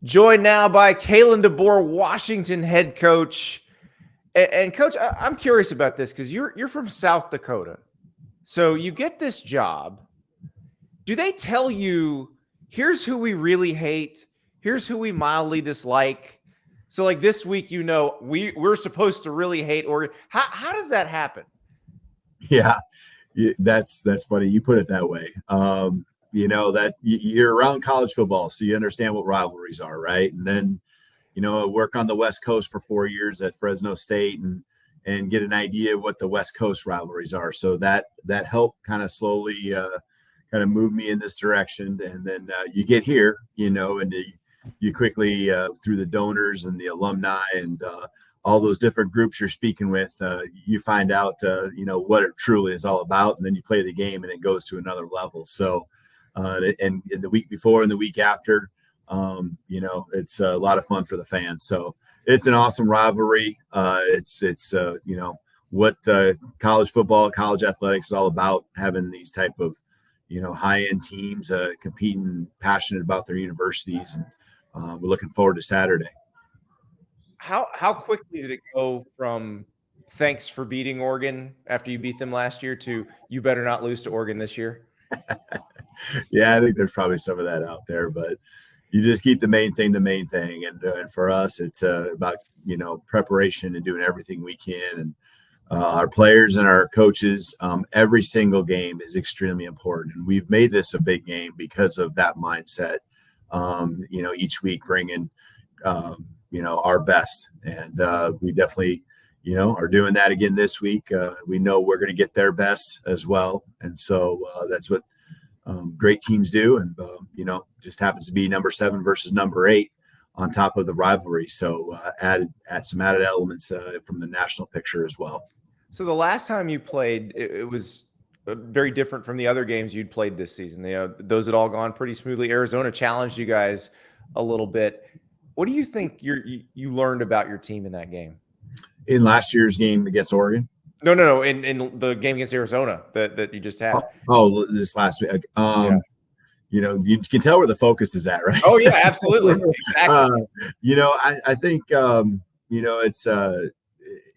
Joined now by Kalen DeBoar, Washington head coach. And coach, I'm curious about this because you're from South Dakota. So you get this job. Do they tell you, here's who we really hate, here's who we mildly dislike? So like this week, we're supposed to really hate Oregon. How does that happen? Yeah, that's funny. You put it that way. That you're around college football, so you understand what rivalries are, right? And then, work on the West Coast for 4 years at Fresno State and get an idea of what the West Coast rivalries are. So that helped kind of slowly kind of move me in this direction. And then you get here, and you quickly through the donors and the alumni and all those different groups you're speaking with, you find out, what it truly is all about. And then you play the game and it goes to another level. So, and the week before and the week after, it's a lot of fun for the fans. So it's an awesome rivalry. It's what college football, college athletics is all about, having these type of, high-end teams competing, passionate about their universities. And we're looking forward to Saturday. How quickly did it go from thanks for beating Oregon after you beat them last year to you better not lose to Oregon this year? Yeah, I think there's probably some of that out there, but you just keep the main thing. And for us, it's about, preparation and doing everything we can. And our players and our coaches, every single game is extremely important. And we've made this a big game because of that mindset. Each week bringing, our best. And we definitely, are doing that again this week. We know we're going to get their best as well. And so that's what great teams do. And, just happens to be number 7 versus number 8 on top of the rivalry. So add some added elements from the national picture as well. So the last time you played, it was very different from the other games you'd played this season. Those had all gone pretty smoothly. Arizona challenged you guys a little bit. What do you think you learned about your team in that game? In last year's game against Oregon? No. In the game against Arizona that you just had. Oh, this last week. Yeah. You can tell where the focus is at, right? Oh yeah, absolutely. Exactly. I think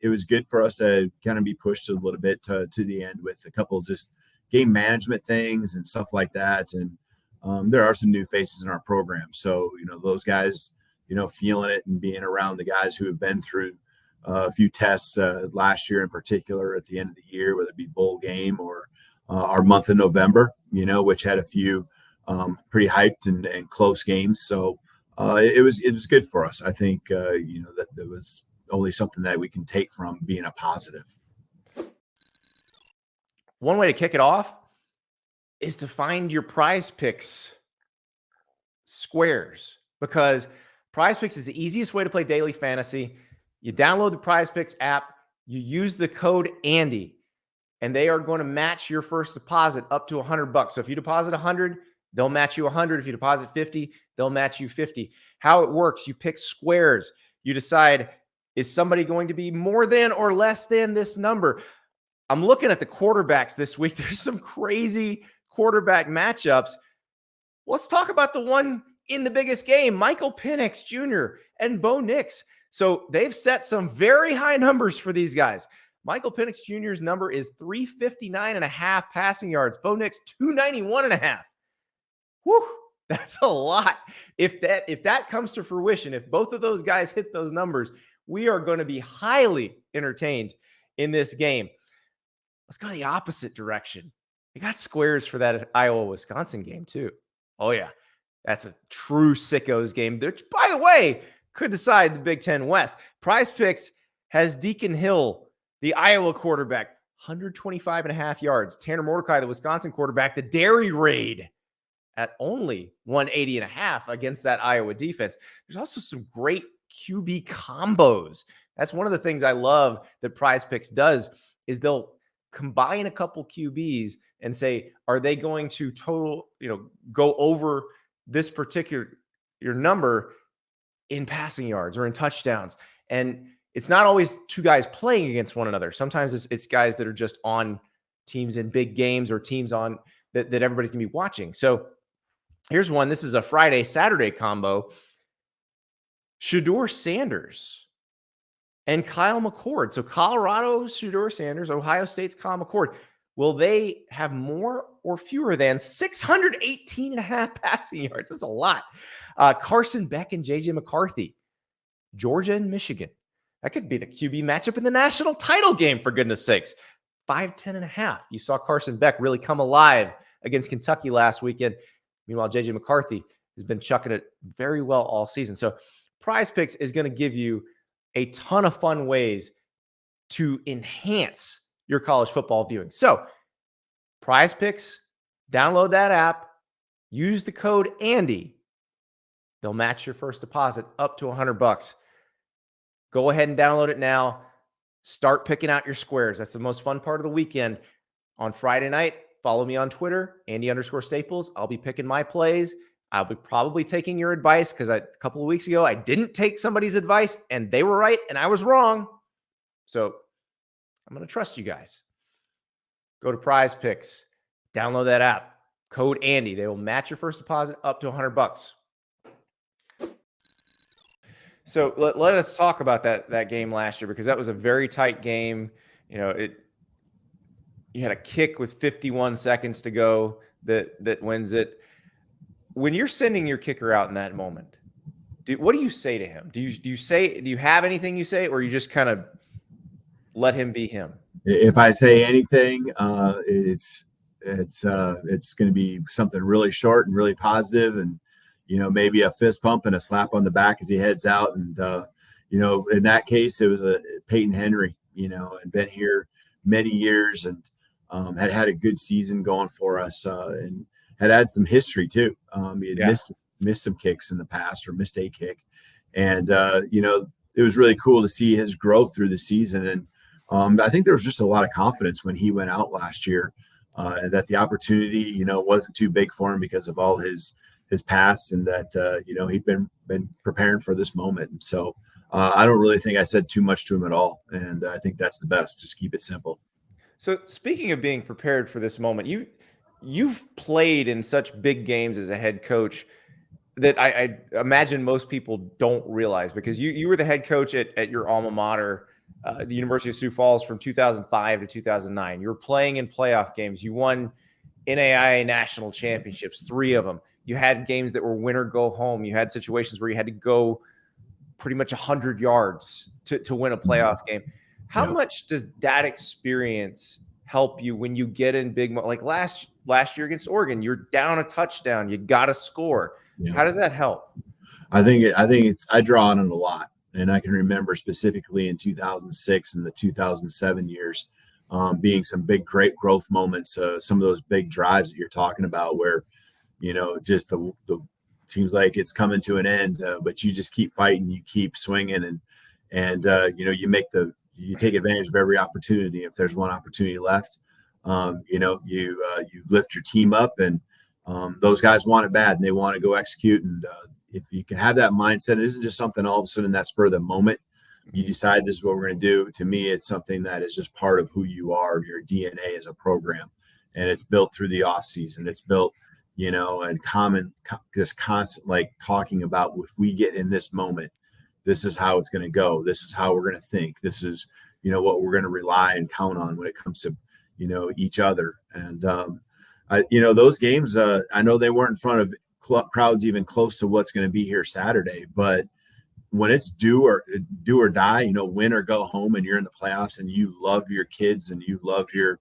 it was good for us to kind of be pushed a little bit to the end with a couple of just game management things and stuff like that. And there are some new faces in our program. So, those guys, feeling it and being around the guys who have been through a few tests last year in particular at the end of the year, whether it be bowl game or our month of November, which had a few pretty hyped and close games. So it was good for us. I think, that there was only something that we can take from being a positive. One way to kick it off is to find your Prize Picks squares, because Prize Picks is the easiest way to play daily fantasy. You download the Prize Picks app, you use the code Andy, and they are going to match your first deposit up to $100. So if you deposit 100, they'll match you 100. If you deposit 50, they'll match you 50. How it works, you pick squares. You decide, is somebody going to be more than or less than this number? I'm looking at the quarterbacks this week. There's some crazy quarterback matchups. Let's talk about the one in the biggest game, Michael Penix Jr. and Bo Nix. So they've set some very high numbers for these guys. Michael Penix Jr.'s number is 359.5 passing yards. Bo Nix, 291.5. Whew, that's a lot. If that comes to fruition, if both of those guys hit those numbers, we are going to be highly entertained in this game. Let's go the opposite direction. We got squares for that Iowa-Wisconsin game too. Oh yeah, that's a true sickos game, which, by the way, could decide the Big Ten West. Prize Picks has Deacon Hill, the Iowa quarterback, 125.5 yards. Tanner Mordecai, the Wisconsin quarterback, the Dairy Raid, at only 180.5 against that Iowa defense. There's also some great QB combos. That's one of the things I love that Prize Picks does, is they'll combine a couple QBs and say, are they going to go over this particular number in passing yards or in touchdowns? And it's not always two guys playing against one another. Sometimes it's guys that are just on teams in big games or teams on that everybody's gonna be watching. So here's one. This is a Friday-Saturday combo. Shedeur Sanders and Kyle McCord. So Colorado's Shedeur Sanders, Ohio State's Kyle McCord. Will they have more or fewer than 618.5 passing yards? That's a lot. Carson Beck and JJ McCarthy, Georgia and Michigan. That could be the QB matchup in the national title game, for goodness sakes. 5'10.5". You saw Carson Beck really come alive against Kentucky last weekend. Meanwhile, JJ McCarthy has been chucking it very well all season. So Prize Picks is going to give you a ton of fun ways to enhance your college football viewing. So Prize Picks, download that app, use the code Andy. They'll match your first deposit up to $100. Go ahead and download it now. Start picking out your squares. That's the most fun part of the weekend. On Friday night, follow me on Twitter, Andy_Staples. I'll be picking my plays. I'll be probably taking your advice because a couple of weeks ago, I didn't take somebody's advice and they were right and I was wrong. So I'm going to trust you guys. Go to Prize Picks, download that app, code Andy. They will match your first deposit up to $100. So let us talk about that game last year, because that was a very tight game. You know, you had a kick with 51 seconds to go that wins it. When you're sending your kicker out in that moment, what do you say to him? Do you have anything you say, or you just kind of let him be him? If I say anything, it's going to be something really short and really positive, and maybe a fist pump and a slap on the back as he heads out. And in that case, it was a Peyton Henry, and been here many years and had a good season going for us, and had some history too. He had missed some kicks in the past, or missed a kick, and it was really cool to see his growth through the season. And I think there was just a lot of confidence when he went out last year, that the opportunity, wasn't too big for him because of all his past, and that he'd been preparing for this moment. And so I don't really think I said too much to him at all, and I think that's the best. Just keep it simple. So speaking of being prepared for this moment, you've played in such big games as a head coach that I imagine most people don't realize, because you were the head coach at your alma mater, the University of Sioux Falls, from 2005 to 2009. You were playing in playoff games. You won NAIA national championships, 3 of them. You had games that were win or go home. You had situations where you had to go pretty much 100 yards to win a playoff game. How much does that experience help you when you get in big, like last year against Oregon, you're down a touchdown, you got to score. Yeah. How does that help? I think I draw on it a lot. And I can remember specifically in 2006 and the 2007 years, being some big, great growth moments, some of those big drives that you're talking about where, just the seems like it's coming to an end, but you just keep fighting, you keep swinging, and you take advantage of every opportunity. If there's one opportunity left, you lift your team up, and those guys want it bad and they want to go execute. And if you can have that mindset, it isn't just something all of a sudden that spur of the moment. You decide this is what we're going to do. To me, it's something that is just part of who you are, your DNA as a program, and it's built through the off season. It's built, and just constant, like talking about, if we get in this moment, this is how it's going to go. This is how we're going to think. This is, what we're going to rely and count on when it comes to, each other. And, those games, I know they weren't in front of crowds even close to what's going to be here Saturday, but when it's do or die, win or go home, and you're in the playoffs, and you love your kids and you love your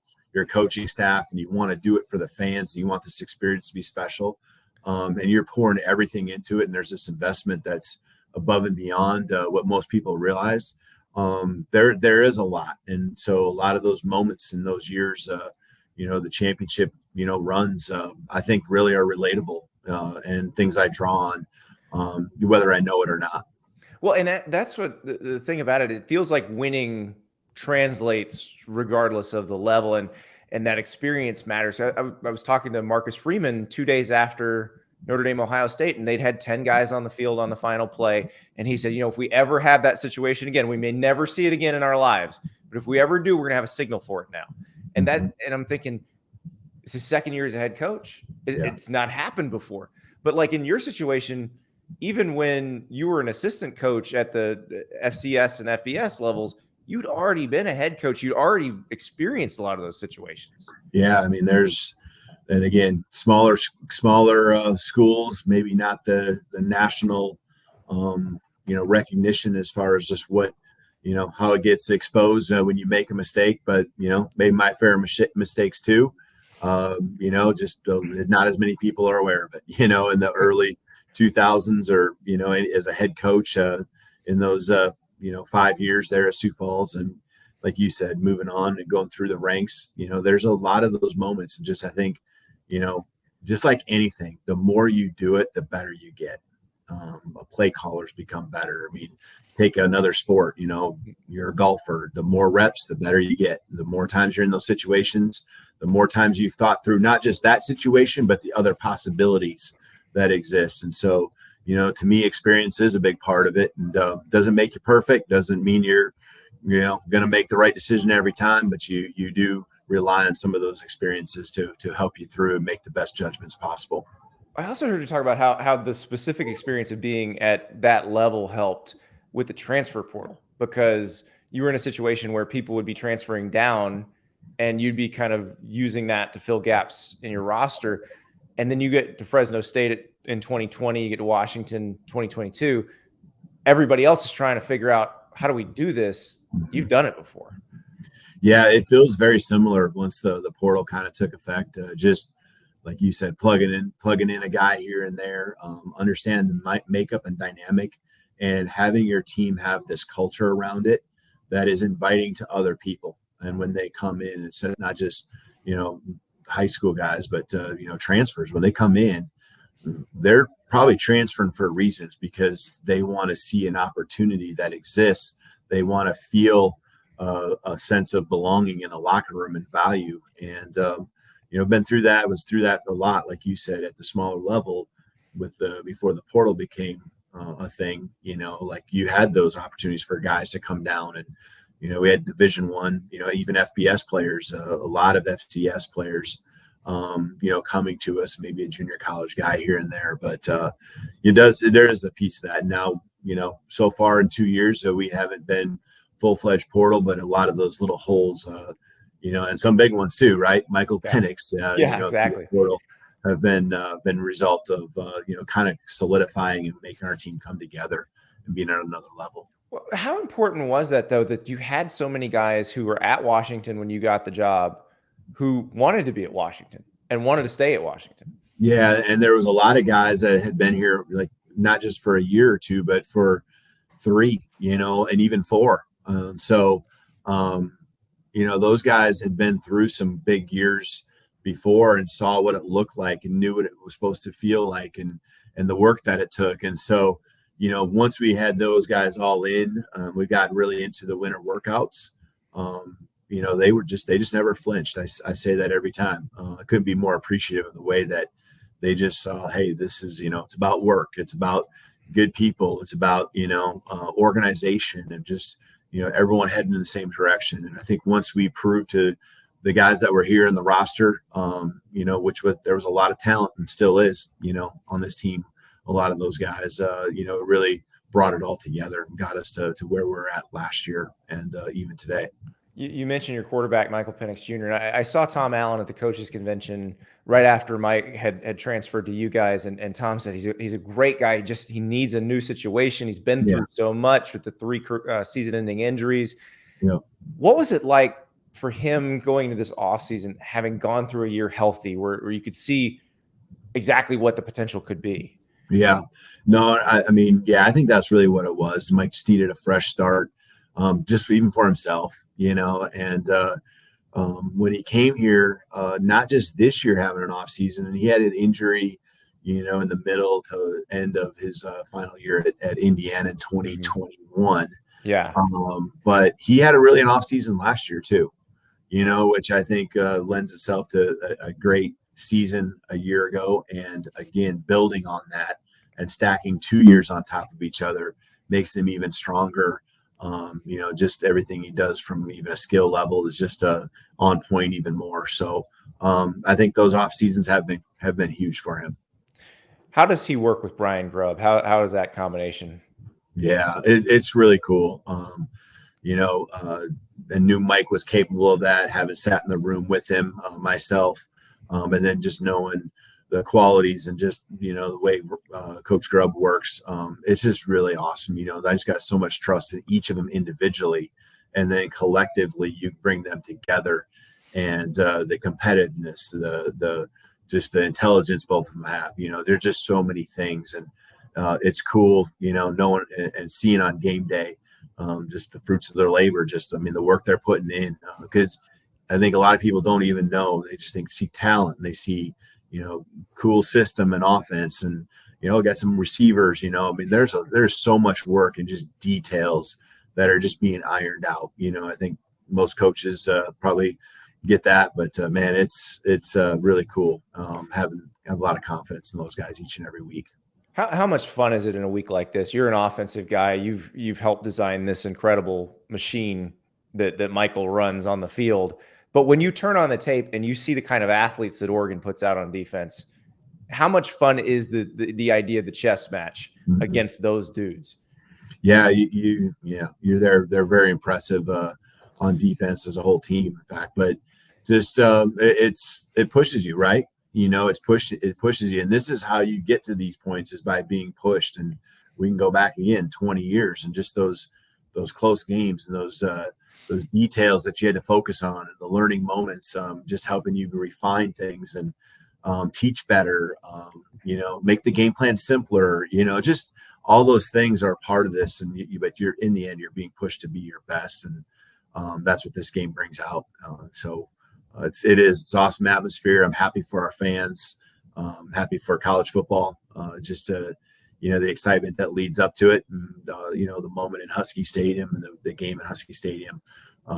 coaching staff, and you want to do it for the fans, and you want this experience to be special, and you're pouring everything into it, and there's this investment that's above and beyond what most people realize. There is a lot, and so a lot of those moments in those years, the championship runs, I think really are relatable, and things I draw on, whether I know it or not. Well, and that's what the thing about it. It feels like winning translates regardless of the level, and that experience matters. I was talking to Marcus Freeman 2 days after Notre Dame, Ohio State, and they'd had 10 guys on the field on the final play. And he said, if we ever have that situation again, we may never see it again in our lives, but if we ever do, we're going to have a signal for it now. And I'm thinking, it's his second year as a head coach. It's not happened before. But like in your situation, even when you were an assistant coach at the FCS and FBS levels, you'd already been a head coach. You'd already experienced a lot of those situations. Yeah, I mean, and again, smaller schools, maybe not the national, recognition as far as just what, how it gets exposed when you make a mistake, but made my fair mistakes too. Just not as many people are aware of it. In the early 2000s, or as a head coach in those 5 years there at Sioux Falls, and like you said, moving on and going through the ranks, there's a lot of those moments. And just, I think, just like anything, the more you do it, the better you get. Play callers become better. I mean, take another sport, you're a golfer, the more reps, the better you get. The more times you're in those situations, the more times you've thought through not just that situation, but the other possibilities that exist. And so, to me, experience is a big part of it, and doesn't make you perfect. Doesn't mean you're going to make the right decision every time, but you do rely on some of those experiences to help you through and make the best judgments possible. I also heard you talk about how the specific experience of being at that level helped with the transfer portal, because you were in a situation where people would be transferring down and you'd be kind of using that to fill gaps in your roster. And then you get to Fresno State in 2020, you get to Washington 2022. Everybody else is trying to figure out, how do we do this? You've done it before. Yeah, it feels very similar once the portal kind of took effect. Just like you said, plugging in a guy here and there, understand the makeup and dynamic, and having your team have this culture around it that is inviting to other people. And when they come in, it's not just, high school guys, but, transfers, when they come in, they're probably transferring for reasons because they want to see an opportunity that exists. They want to feel a sense of belonging in a locker room and value. And, been through that, was through that a lot, like you said, at the smaller level before the portal became a thing, like you had those opportunities for guys to come down, and, we had Division I, even FBS players, a lot of FCS players, coming to us, maybe a junior college guy here and there, but there is a piece of that. Now, so far in 2 years, so we haven't been full-fledged portal, but a lot of those little holes, and some big ones too, right? Michael Penix, exactly. Portal have been a result of kind of solidifying and making our team come together and being at another level. Well, how important was that, though, that you had so many guys who were at Washington when you got the job, who wanted to be at Washington and wanted to stay at Washington? Yeah, and there was a lot of guys that had been here, like not just for a year or two, but for 3, and even 4. Those guys had been through some big years before and saw what it looked like and knew what it was supposed to feel like, and the work that it took. And so, once we had those guys all in, we got really into the winter workouts. They just never flinched. I say that every time. I couldn't be more appreciative of the way that they just saw, hey, this is, it's about work. It's about good people. It's about, organization, and just, everyone heading in the same direction. And I think once we proved to the guys that were here in the roster, there was a lot of talent and still is, on this team. A lot of those guys, really brought it all together and got us to where we're at last year and even today. You mentioned your quarterback, Michael Penix Jr. I saw Tom Allen at the coaches convention right after Mike had transferred to you guys, and Tom said he's a great guy. He needs a new situation. He's been through so much with the 3 season-ending injuries. Yeah. What was it like for him going into this offseason, having gone through a year healthy, where you could see exactly what the potential could be? Yeah, no, I think that's really what it was. Mike just needed a fresh start, just even for himself, and when he came here, not just this year having an off season, and he had an injury, in the middle to end of his final year at Indiana in 2021. Yeah. But he had an off season last year too, which I think lends itself to a great season a year ago. And again, building on that and stacking 2 years on top of each other makes him even stronger. Just everything he does from even a skill level is just on point even more. So I think those off seasons have been huge for him. How does he work with Brian Grubb? How is that combination? Yeah, it's really cool. You know, and knew Mike was capable of that, having sat in the room with him myself, and then just knowing the qualities and just, you know, the way Coach Grubb works. It's just really awesome. You know, I just got so much trust in each of them individually, and then collectively you bring them together, and the competitiveness, the just the intelligence both of them have. You know, there's just so many things, and it's cool, you know, knowing and seeing on game day just the fruits of their labor. Just, I mean, the work they're putting in, because I think a lot of people don't even know. They just see talent and they see, you know, cool system and offense, and, you know, got some receivers. You know, I mean, there's so much work and just details that are just being ironed out. You know, I think most coaches probably get that, but man, it's really cool. Have a lot of confidence in those guys each and every week. How much fun is it in a week like this? You're an offensive guy. You've helped design this incredible machine that Michael runs on the field. But when you turn on the tape and you see the kind of athletes that Oregon puts out on defense, how much fun is the idea of the chess match Mhm. against those dudes? Yeah, you're there. They're very impressive on defense as a whole team, in fact. But just it pushes you, right? You know, it pushes you, and this is how you get to these points, is by being pushed. And we can go back again 20 years and just those close games and those details that you had to focus on, and the learning moments, just helping you refine things and teach better. You know, make the game plan simpler. You know, just all those things are part of this, and but you're, in the end, you're being pushed to be your best, and that's what this game brings out. It's awesome atmosphere. I'm happy for our fans. Happy for college football. Just you know, the excitement that leads up to it, and you know, the moment in Husky Stadium and the game in Husky Stadium.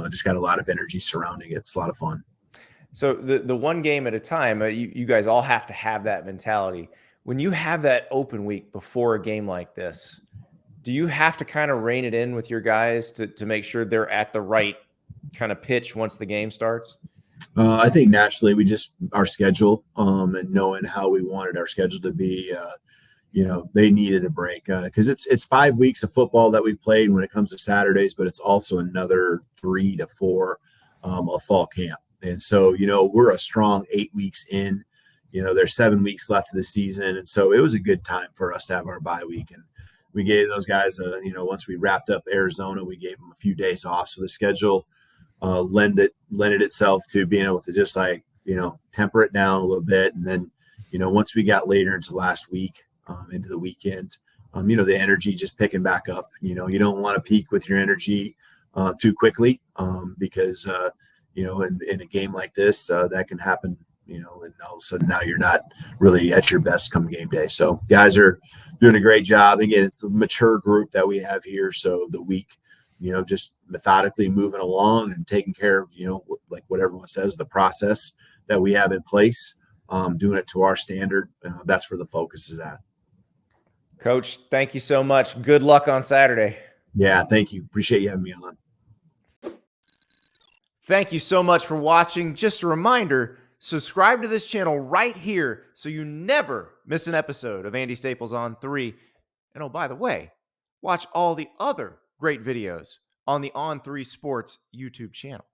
Just got a lot of energy surrounding it. It's a lot of fun. So the one game at a time, you guys all have to have that mentality. When you have that open week before a game like this, do you have to kind of rein it in with your guys to make sure they're at the right kind of pitch once the game starts? I think naturally we just, our schedule, and knowing how we wanted our schedule to be, you know, they needed a break, because it's 5 weeks of football that we've played when it comes to Saturdays, but it's also another 3 to 4 of fall camp. And so, you know, we're a strong 8 weeks in. You know, there's 7 weeks left of the season, and so it was a good time for us to have our bye week. And we gave those guys, you know, once we wrapped up Arizona, we gave them a few days off. So the schedule lended itself to being able to just, like, you know, temper it down a little bit. And then, you know, once we got later into last week, into the weekend, you know, the energy just picking back up. You know, you don't want to peak with your energy too quickly, because you know, in a game like this, that can happen. You know, and all of a sudden now you're not really at your best come game day. So guys are doing a great job. Again, it's the mature group that we have here. So the week, you know, just methodically moving along and taking care of, you know, like what everyone says, the process that we have in place, doing it to our standard. That's where the focus is at. Coach, thank you so much. Good luck on Saturday. Yeah, thank you. Appreciate you having me on. Thank you so much for watching. Just a reminder, subscribe to this channel right here so you never miss an episode of Andy Staples on 3. And oh, by the way, watch all the other great videos on the On3 Sports YouTube channel.